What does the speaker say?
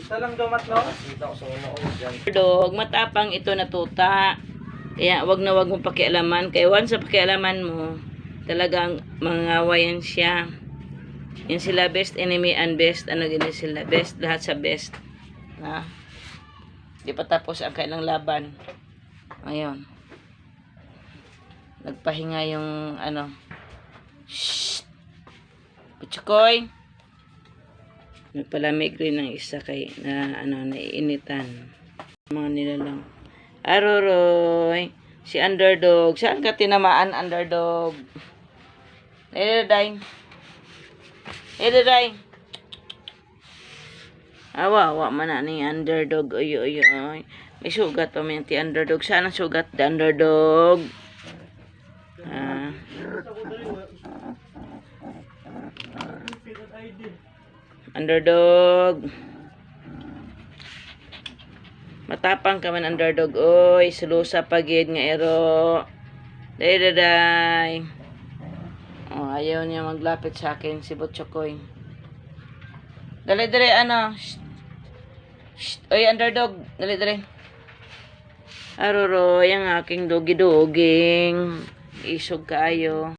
Salang dumat no? Kita ko sa ulo dyan. Dog, matapang ito na tuta. Kaya wag na wag mo pakialaman. Kaya once sa pakialaman mo, talagang mangawayan siya. Yan sila best enemy and best. Ano gini sila? Best, lahat sa best. Na? Di pa tapos ang kailang laban. Ayun. Nagpahinga yung ano. Shhh! Putsukoy! Nagpalamig rin ng isa kay na ano, naiinitan. Mga nilalang. Aroroy! Si Underdog. Saan ka tinamaan, Underdog? Day. Awa man na ni Underdog. Oy. May sugat pa man ti Underdog. Saan ang sugat, the Underdog? Underdog. Matapang ka man, Underdog. Oy, sulusa pagid nga ero. Day. Oh, ayaw niya maglapit sa akin si Butchokoy. Dali, ano. Shh. Oy, Underdog. Dali. Aroroy, ang aking dogi-doging. Isog kaayo.